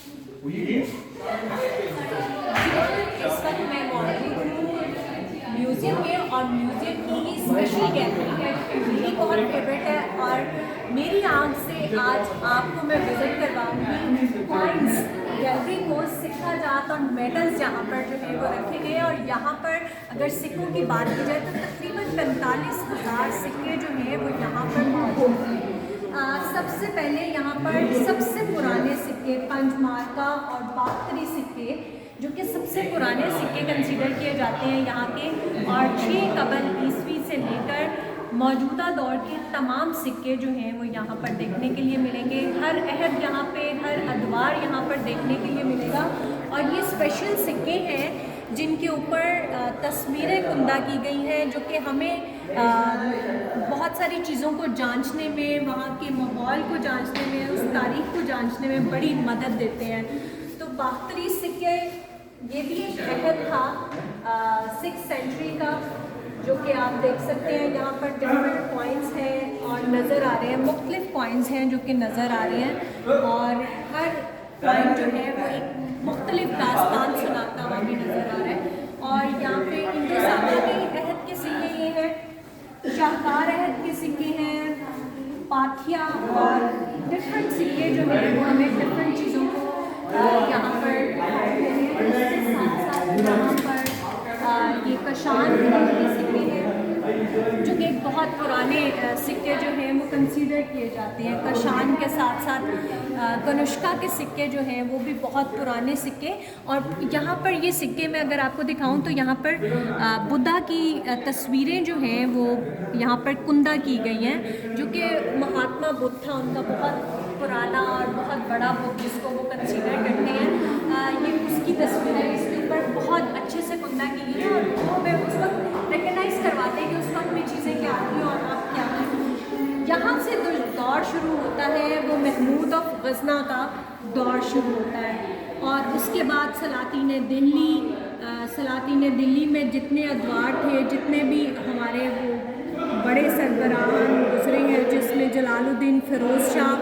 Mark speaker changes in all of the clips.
Speaker 1: इस वक्त मैं मौजूद हूँ म्यूज़ियम में, और म्यूज़ियम की ही स्पेशल गैलरी है मेरी बहुत फेवरेट है। और मेरी आँख से आज आपको मैं विज़िट करवाऊँगी कॉइन्स गैलरी को, सिक्का जात और मेडल्स जहाँ पर जो है वो रखे गए हैं। और यहाँ पर अगर सिक्कों की बात की जाए तो तकरीबन 45,000 सिक्के जो हैं वो यहाँ पर मौजूद हैं। सबसे पहले यहाँ पर सबसे पुराने सिक्के पंचमार्का और बाख्तरी सिक्के, जो कि सबसे पुराने सिक्के कंसीडर किए जाते हैं यहाँ के, और 6 कबल ईस्वी से लेकर मौजूदा दौर के तमाम सिक्के जो हैं वो यहाँ पर देखने के लिए मिलेंगे। हर अहद यहाँ पे, हर अदवार यहाँ पर देखने के लिए मिलेगा। और ये स्पेशल सिक्के हैं जिनके ऊपर तस्वीरें कुंदा की गई हैं, जो कि हमें बहुत सारी चीज़ों को जांचने में, वहाँ के माहौल को जांचने में, उस तारीख को जांचने में बड़ी मदद देते हैं। तो बाख्तरी सिक्के, ये भी एक अहद था 6th सेंचुरी का, जो कि आप देख सकते हैं। यहाँ पर डिफरेंट कॉइन्स हैं और नज़र आ रहे हैं, मुख्तलिफ कॉइन्स हैं जो कि नज़र आ रहे हैं, और हर कॉइन जो है वो एक मुख्तलिफ दास्तान सुनाता हुआ भी नज़र आ रहा है। और यहाँ पे इनके सामने भी अहद के सिक्के ये हैं, शाहकार अहद के सिक्के हैं, पाथिया और डिफरेंट सिक्के जो हैं वो हमें डिफरेंट चीज़ों को यहाँ पर दिखाते हैं। इसके साथ साथ यहाँ पर ये कशान के सिक्के हैं, जो कि बहुत पुराने सिक्के जो हैं वो कंसीडर किए जाते हैं। कशान के साथ साथ कनुष्का के सिक्के जो हैं वो भी बहुत पुराने सिक्के। और यहाँ पर ये सिक्के में अगर आपको दिखाऊं तो यहाँ पर बुद्धा की तस्वीरें जो हैं वो यहाँ पर कुंदा की गई हैं, जो कि महात्मा बुद्ध था, उनका बहुत पुराना और बहुत बड़ा बुक जिसको वो कंसीडर करते हैं, ये उसकी तस्वीरें इसके ऊपर बहुत अच्छे से कुंदा की गई है। और वो हमें उस वक्त रिकगनाइज़ करवाते हैं कि उस वक्त में चीज़ें क्या थी और अब क्या है। यहाँ से जो दौर शुरू होता है वो महमूद ऑफ गज़ना का दौर शुरू होता है, और उसके बाद सलातीन दिल्ली में जितने अदवार थे, जितने भी हमारे वो बड़े सरबराहान गुजरे हैं, जिसमें जलालुद्दीन फ़िरोज़ शाह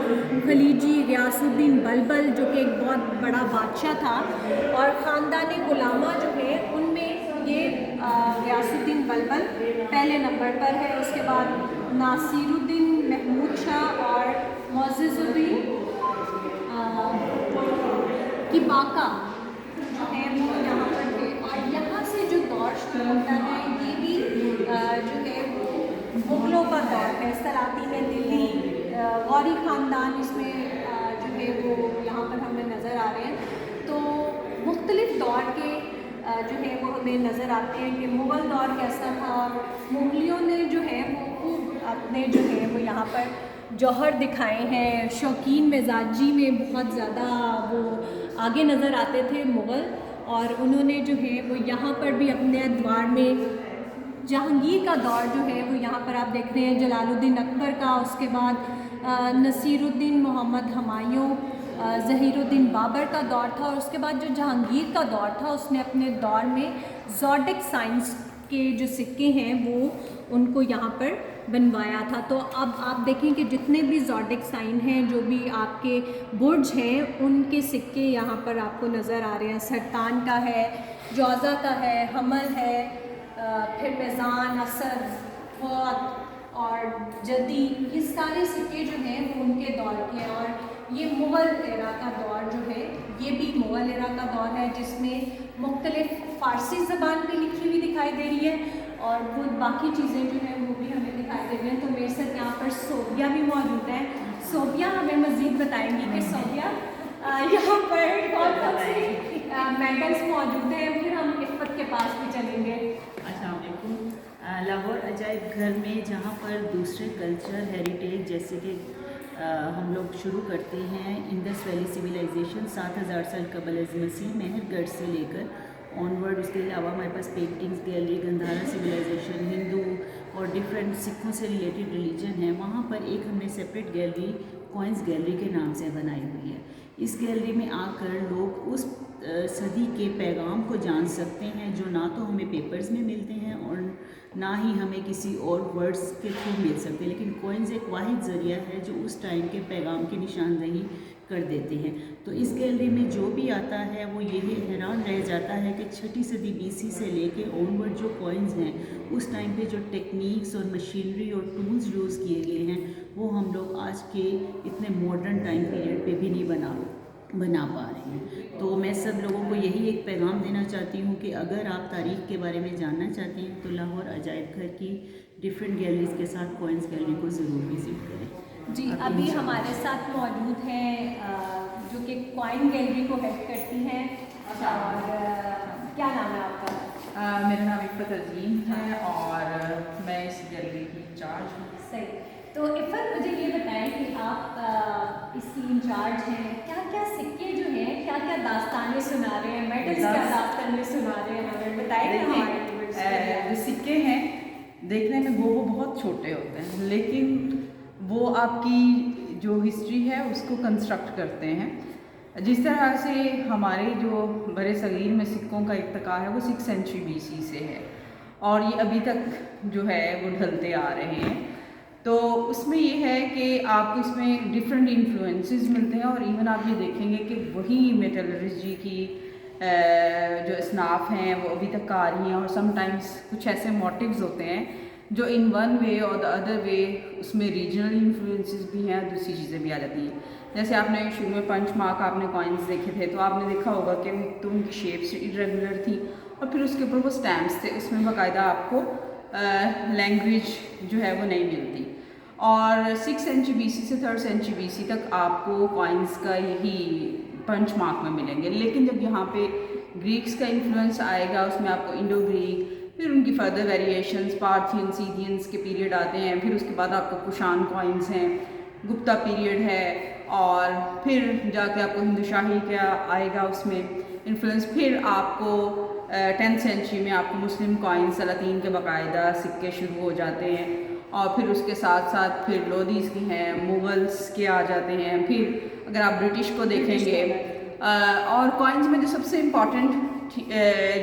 Speaker 1: खलीजी, ग़ियासुद्दीन बलबल जो कि एक बहुत बड़ा बादशाह था, और ख़ानदान गुलामा जो है उनमें ये ग़ियासुद्दीन बलबल पहले नंबर पर है। उसके बाद नासिरुद्दीन महमूद शाह और मोअज़्ज़ुद्दीन की बाका जो है वो यहाँ पर थे। और यहाँ से जो दौर शुरू होता है ये भी जो है वो मुग़लों का दौर है। सलातीन दिल्ली, गौरी ख़ानदान इसमें जो है वो यहाँ पर हमें नज़र आ रहे हैं। तो मुख्तलिफ़ दौर के जो है वो हमें नज़र आते हैं कि मुग़ल दौर कैसा था, और मुग़लों ने जो है वो खूब अपने जो है वो यहाँ पर जौहर दिखाए हैं। शौकीन मिजाजी में बहुत ज़्यादा वो आगे नज़र आते थे मुग़ल, और उन्होंने जो है वो यहाँ पर भी अपने अदवार में जहांगीर का दौर जो है वो यहाँ पर आप देख रहे हैं, जलालुद्दीन अकबर का, उसके बाद नसीरुद्दीन मोहम्मद हुमायूं, ज़हीरुद्दीन बाबर का दौर था। और उसके बाद जो जहांगीर का दौर था उसने अपने दौर में ज़ोडिक साइंस के जो सिक्के हैं वो उनको यहाँ पर बनवाया था। तो अब आप देखें कि जितने भी ज़ोडिक साइन हैं, जो भी आपके बुर्ज हैं, उनके सिक्के यहाँ पर आपको नज़र आ रहे हैं। सरतान का है, जौज़ा का है, हमल है, फिर मेज़ान, असद, फ़ौत और जदी, ये सारे सिक्के जो हैं वो उनके दौर के हैं। और ये मुग़ल एरा का दौर जो है ये भी मुग़ल एरा का दौर है, जिसमें मुख्तलिफ़ फ़ारसी ज़बान भी लिखी हुई दिखाई दे रही है, और वो बाकी चीज़ें जो हैं वो भी हमें दिखाई दे रही हैं। तो मेरे साथ यहाँ पर सोबिया भी मौजूद है। सोबिया हमें मज़ीद बताएंगी कि सोबिया यहाँ पर कौन कौन से मेडल्स मौजूद हैं, फिर हम इफ़्फ़त के पास भी चलेंगे।
Speaker 2: लाहौर अजायब घर में जहाँ पर दूसरे कल्चर हेरिटेज जैसे कि हम लोग शुरू करते हैं इंडस वैली सिविलाइजेशन 7000 साल कबल अज़ मसीह, मेहरगढ़ से लेकर ऑनवर्ड। उसके अलावा हमारे पास paintings gallery, Gandhara civilisation, Hindu और डिफरेंट सिखों से रिलेटेड रिलीजन है। वहाँ पर एक हमने सेपरेट गैलरी कॉइन्स गैलरी के नाम से बनाई हुई है। इस गैलरी में आकर लोग उस सदी के पैगाम को जान सकते हैं जो ना तो हमें पेपर्स में मिलते हैं और ना ही हमें किसी और वर्ड्स के थ्रू मिल सकते हैं, लेकिन कॉइन्स एक वाहिद ज़रिया है जो उस टाइम के पैगाम की निशानदही कर देते हैं। तो इस गैलरी में जो भी आता है वो यही हैरान रह जाता है कि 6ठी सदी BC से लेके ऑनवर्ड जो कॉइन्स हैं उस टाइम पे जो टेक्निक्स और मशीनरी और टूल्स यूज़ किए गए हैं वो हम लोग आज के इतने मॉडर्न टाइम पीरियड पे भी नहीं बना पा रहे हैं। तो मैं सब लोगों को यही एक पैगाम देना चाहती हूँ कि अगर आप तारीख़ के बारे में जानना चाहते हैं तो लाहौर अजायब घर की डिफरेंट गैलरीज़ के साथ कॉइन्स गैलरी को ज़रूर विज़िट करें।
Speaker 1: जी, अभी हमारे साथ मौजूद हैं जो कि कॉइन गैलरी को हेड करती हैं, और क्या नाम है आपका?
Speaker 3: मेरा नाम इफ़त अजीम है और मैं इस गैलरी की इंचार्ज हूँ।
Speaker 1: सही। तो इफ़त, मुझे ये बताएं कि आप इसकी इंचार्ज हैं, क्या क्या सिक्के जो हैं क्या क्या दास्तानें सुना रहे हैं, मेडल्स क्या दास्तानें सुना रहे हैं, हमें बताएं।
Speaker 3: जो सिक्के हैं देखने में वो बहुत छोटे होते हैं, लेकिन वो आपकी जो हिस्ट्री है उसको कंस्ट्रक्ट करते हैं। जिस तरह से हमारे जो बड़े सगीर में सिक्कों का इर्तिका है वो 6th सेंचुरी BC से है और ये अभी तक जो है वो ढलते आ रहे हैं। तो उसमें ये है कि आपको इसमें डिफरेंट इन्फ्लुएंसेस मिलते हैं और इवन आप ये देखेंगे कि वही मेटलर्जी की जो असनाफ हैं वो अभी तक आ रही हैं और समटाइम्स कुछ ऐसे मोटिव्स होते हैं जो इन वन वे और द अदर वे उसमें रीजनल इन्फ्लुएंसेस भी हैं, दूसरी चीज़ें भी आ जाती हैं। जैसे आपने शुरू में पंच मार्क आपने कॉइन्स देखे थे तो आपने देखा होगा कि तो उनकी शेप्स इरेगुलर थी और फिर उसके ऊपर वो स्टैम्प्स थे, उसमें बाकायदा आपको लैंग्वेज जो है वो नहीं मिलती। और 6th सेंचुरी BC से 3rd सेंचुरी BC तक आपको कॉइन्स का यही पंच मार्क में मिलेंगे, लेकिन जब यहाँ पे ग्रीक्स का इन्फ्लुएंस आएगा उसमें आपको इंडो ग्रीक, फिर उनकी फर्दर वेरिएशंस पार्थियन सीथियंस के पीरियड आते हैं, फिर उसके बाद आपको कुशान कॉइन्स हैं, गुप्ता पीरियड है और फिर जाके आपको हिंदू शाही का आएगा उसमें इन्फ्लुएंस। फिर आपको 10th सेंचुरी में आपको मुस्लिम कॉइन्स सलातीन के बाकायदा सिक्के शुरू हो जाते हैं और फिर उसके साथ साथ फिर लोदीज़ के हैं, मुग़ल्स के आ जाते हैं। फिर अगर आप ब्रिटिश को देखेंगे और कॉइन्स में जो सबसे इम्पॉर्टेंट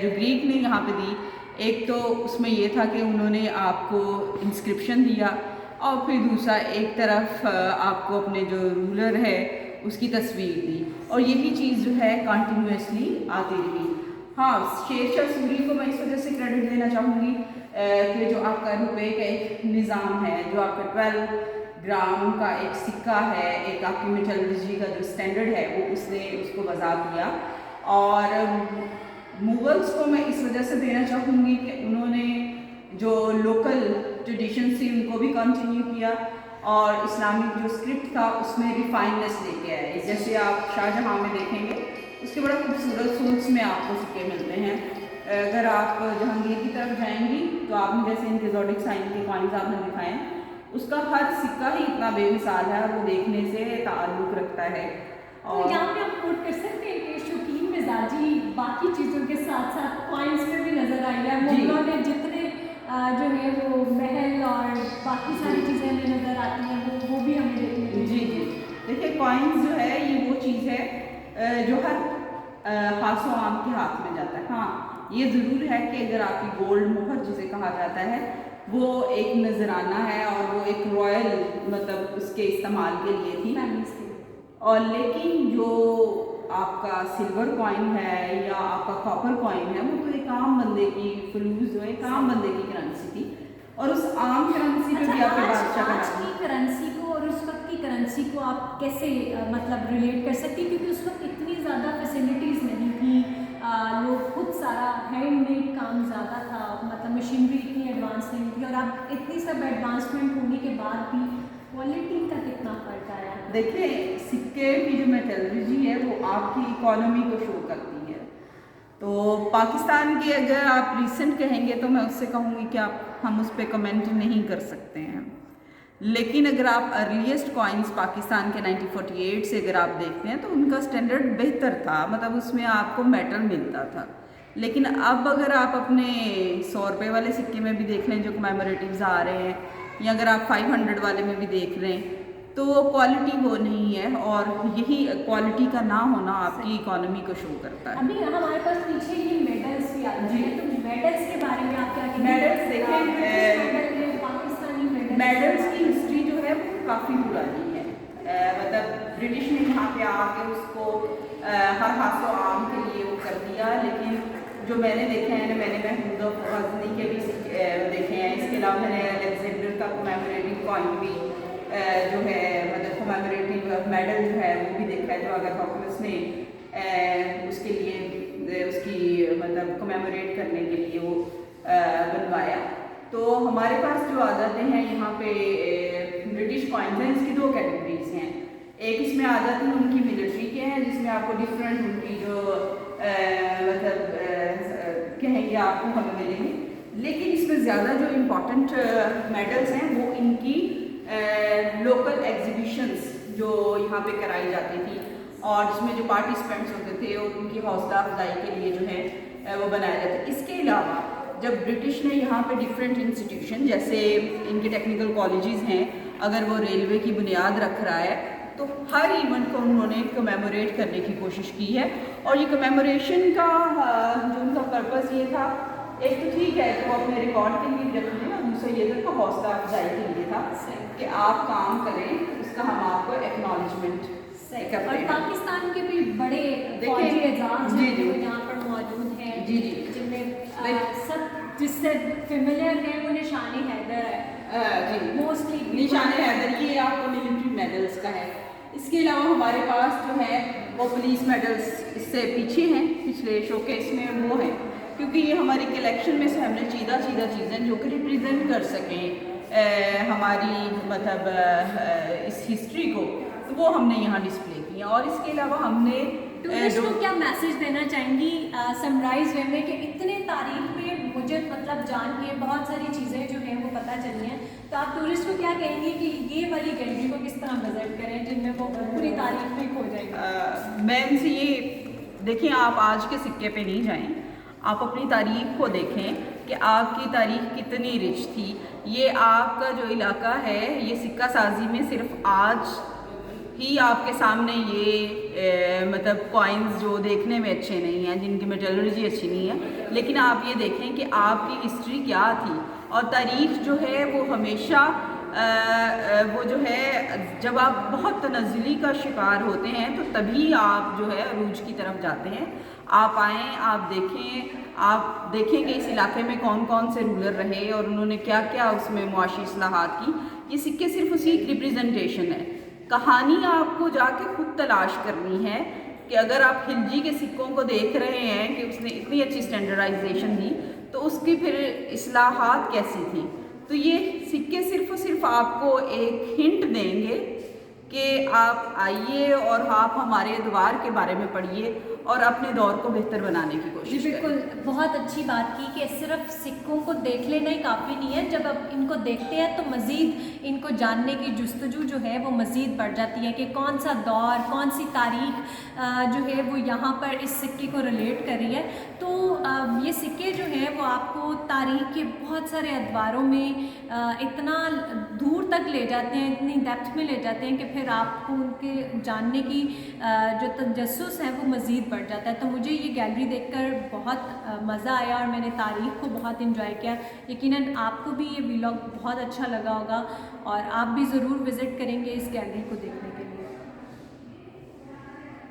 Speaker 3: जो ग्रीक ने यहाँ पे दी, एक तो उसमें ये था कि उन्होंने आपको इंस्क्रिप्शन दिया और फिर दूसरा एक तरफ आपको अपने जो रूलर है उसकी तस्वीर दी और यही चीज़ जो है कंटिन्यूसली आती रही। हाँ, शेरशाह सूरी को मैं इस वजह से क्रेडिट देना चाहूँगी कि जो आपका रुपए का एक निज़ाम है, जो आपका 12 ग्राम का एक सिक्का है, एक आपकी मेटलर्जी का जो स्टैंडर्ड है वो उसने उसको वज़ा किया। और मुग़ल्स को मैं इस वजह से देना चाहूँगी कि उन्होंने जो लोकल ट्रेडिशंस थी उनको भी कंटिन्यू किया और इस्लामिक जो स्क्रिप्ट था उसमें रिफाइननेस लेके आए। जैसे आप शाहजहाँ में देखेंगे उसके बड़ा खूबसूरत सूट्स में आपको सिक्के मिलते हैं। अगर आप जहांगीर की तरफ जाएंगी तो आपने जैसे इनके ज़ोडिक साइन के कॉइन्स आपने दिखाए, उसका हर सिक्का ही इतना बेमिसाल है, वो देखने से ताल्लुक़ रखता है।
Speaker 1: और यहाँ पे आप नोट कर सकते हैं कि शौकीन मिजाजी बाकी चीज़ों के साथ साथ कॉइन्स में भी नज़र आई है। मुगलों ने जितने जो है वो महल और बाकी सारी चीज़ें हमें नज़र आती हैं वो भी हमें देखने।
Speaker 3: जी जी, देखिए कॉइन्स जो है ये वो चीज़ है जो हर खास व आम के हाथ में जाता है। हाँ, ये ज़रूर है कि अगर आपकी गोल्ड मोहर जिसे कहा जाता है वो एक नजराना है और वो एक रॉयल मतलब उसके इस्तेमाल के लिए थी, और लेकिन जो आपका सिल्वर कॉइन है या आपका कॉपर कॉइन है वो तो एक आम बंदे की फ्लूस जो है एक आम बंदे की करेंसी थी और उस आम करेंसी पे भी आपके बादशाह
Speaker 1: आज की करेंसी को और उस वक्त की करेंसी को आप कैसे मतलब रिलेट कर सकती हैं, क्योंकि उस वक्त इतनी ज़्यादा फैसिलिटीज़ नहीं थी, लोग खुद सारा हैंडमेड काम ज़्यादा था, मतलब मशीनरी इतनी एडवांस नहीं थी और अब इतनी सब एडवांसमेंट होने के बाद भी क्वालिटी का कितना फ़र्क आया।
Speaker 3: देखिए सिक्के की जो मेटलर्जी है वो आपकी इकोनॉमी को शो करती है। तो पाकिस्तान की अगर आप रिसेंट कहेंगे तो मैं उससे कहूँगी कि हम उस पर कमेंट नहीं कर सकते हैं, लेकिन अगर आप अर्लीस्ट कॉइन्स पाकिस्तान के 1948 से अगर आप देखते हैं तो उनका स्टैंडर्ड बेहतर था, मतलब उसमें आपको मेटल मिलता था। लेकिन अब अगर आप अपने 100 रुपये वाले सिक्के में भी देख लें जो कमेमोरेटिव्स आ रहे हैं, या अगर आप 500 वाले में भी देख रहे हैं तो क्वालिटी वो नहीं है, और यही क्वालिटी का ना होना आपकी इकोनॉमी को शो करता है।
Speaker 1: अभी हमारे पास पीछे ये मेडल्स भी आते हैं, तो मेडल्स के बारे में आप क्या कहेंगे?
Speaker 3: मेडल्स देखें,
Speaker 1: पाकिस्तानी
Speaker 3: मेडल्स की हिस्ट्री जो है वो काफ़ी पुरानी है, मतलब ब्रिटिश ने यहाँ पे आके उसको हर हासो आम के लिए वो कर दिया, लेकिन जो मैंने देखे हैं, मैंने महमूद गज़नी के भी देखे हैं, इसके अलावा मैंने अलेक्जेंडर का कमेमोरेटिव कॉइन भी जो है मतलब कमेमोरेटिव मेडल जो है वो भी देखा है, जो अगर हॉकनेस ने उसके लिए उसकी मतलब कमेमोरेट करने के लिए वो बनवाया। तो हमारे पास जो आदतें हैं यहाँ पे ब्रिटिश कॉइन्स हैं, इसकी दो कैटेगरीज हैं। एक इसमें आदतें उनकी मिलिट्री के हैं, जिसमें आपको डिफरेंट उनकी जो मतलब कहेंगे आपको हमें मिलेंगे, लेकिन इसमें ज़्यादा जो इम्पोर्टेंट मेडल्स हैं वो इनकी लोकल एग्जीबिशंस जो यहाँ पे कराई जाती थी और जिसमें जो पार्टिसिपेंट्स होते थे और उनकी हौसला अफजाई के लिए जो है वो बनाया जाता है। इसके अलावा जब ब्रिटिश ने यहाँ पे डिफरेंट इंस्टीट्यूशन जैसे इनके टेक्निकल कॉलेजेस हैं, अगर वो रेलवे की बुनियाद रख रहा है तो हर इवेंट को उन्होंने कमेमोरेट करने की कोशिश की है। और ये कमेमोरेशन का जो उनका पर्पज़ ये था, एक तो ठीक है तो अपने रिकॉर्ड के लिए रख लें, दूसरा ये था कि हौसला अफजाई के लिए था कि आप काम करें, उसका हम आपको एक्नॉलेजमेंट करते
Speaker 1: और
Speaker 3: हैं।
Speaker 1: पाकिस्तान के भी बड़े फौजी एजाज
Speaker 3: जी
Speaker 1: हैं
Speaker 3: जी
Speaker 1: जो यहाँ पर मौजूद हैं,
Speaker 3: जी जी
Speaker 1: जिनमें सब जिससे फेमिलियर है वो निशानी हैदर है
Speaker 3: जी
Speaker 1: मोस्टली
Speaker 3: निशान हैदर, ये आपको मिलिट्री मेडल्स का है। इसके अलावा हमारे पास जो है वो पुलिस मेडल्स इससे पीछे हैं, पिछले शोकेस में वो हैं, क्योंकि ये हमारी कलेक्शन में से हमने सीधा चीज़ें जो कि रिप्रेजेंट कर सकें हमारी मतलब इस हिस्ट्री को, तो वो हमने यहाँ डिस्प्ले की। और इसके अलावा हमने
Speaker 1: टूरिस्ट को क्या मैसेज देना चाहेंगी समराइज वे में कि इतने तारीख में मुझे मतलब जान के बहुत सारी चीज़ें जो हैं वो पता चली हैं, तो आप टूरिस्ट को क्या कहेंगे कि ये वाली गैलरी को किस तरह विजिट करें जिनमें वो पूरी तारीख में खो जाएगी?
Speaker 3: मैं इनसे ये देखिए, आप आज के सिक्के पे नहीं जाएं, आप अपनी तारीख को देखें कि आपकी तारीख कितनी रिच थी। ये आपका जो इलाका है ये सिक्का साजी में सिर्फ आज ही आपके सामने ये मतलब कॉइन्स जो देखने में अच्छे नहीं हैं, जिनकी मेटलर्जी अच्छी नहीं है, लेकिन आप ये देखें कि आपकी हिस्ट्री क्या थी। और तारीख जो है वो हमेशा वो जो है जब आप बहुत तनज़्ज़ुली का शिकार होते हैं तो तभी आप जो है अरूज की तरफ जाते हैं। आप आएँ, आप देखें, आप देखेंगे इस इलाके में कौन कौन से रूलर रहे और उन्होंने क्या क्या उसमें मुआशी इस्लाहात की। ये सिक्के सिर्फ उसी एक रिप्रेजेंटेशन है। कहानी आपको जाके खुद तलाश करनी है कि अगर आप खिलजी के सिक्कों को देख रहे हैं कि उसने इतनी अच्छी स्टैंडर्डाइजेशन दी, तो उसकी फिर इस्लाहात कैसी थी। तो ये सिक्के सिर्फ आपको एक हिंट देंगे कि आप आइए और आप हमारे अदवार के बारे में पढ़िए और अपने दौर को बेहतर बनाने की कोशिश करें।
Speaker 1: बिल्कुल, बहुत अच्छी बात की कि सिर्फ सिक्कों को देख लेना ही काफ़ी नहीं है, जब आप इनको देखते हैं तो मज़ीद इनको जानने की जुस्तजू जो है वो मज़ीद बढ़ जाती है कि कौन सा दौर, कौन सी तारीख़ जो है वो यहाँ पर इस सिक्के को रिलेट कर रही है। तो ये सिक्के जो हैं वो आपको तारीख़ के बहुत सारे अदवारों में इतना दूर तक ले जाते हैं, इतनी डेप्थ में ले जाते हैं कि फिर आपको उनके जानने की जो तजस्सुस है वो मज़ीद बढ़ जाता है। तो मुझे ये गैलरी देखकर बहुत मज़ा आया और मैंने तारीख़ को बहुत इन्जॉय किया। यकीनन आपको भी ये व्लॉग बहुत अच्छा लगा होगा और आप भी ज़रूर विज़िट करेंगे इस गैलरी को देखने के लिए।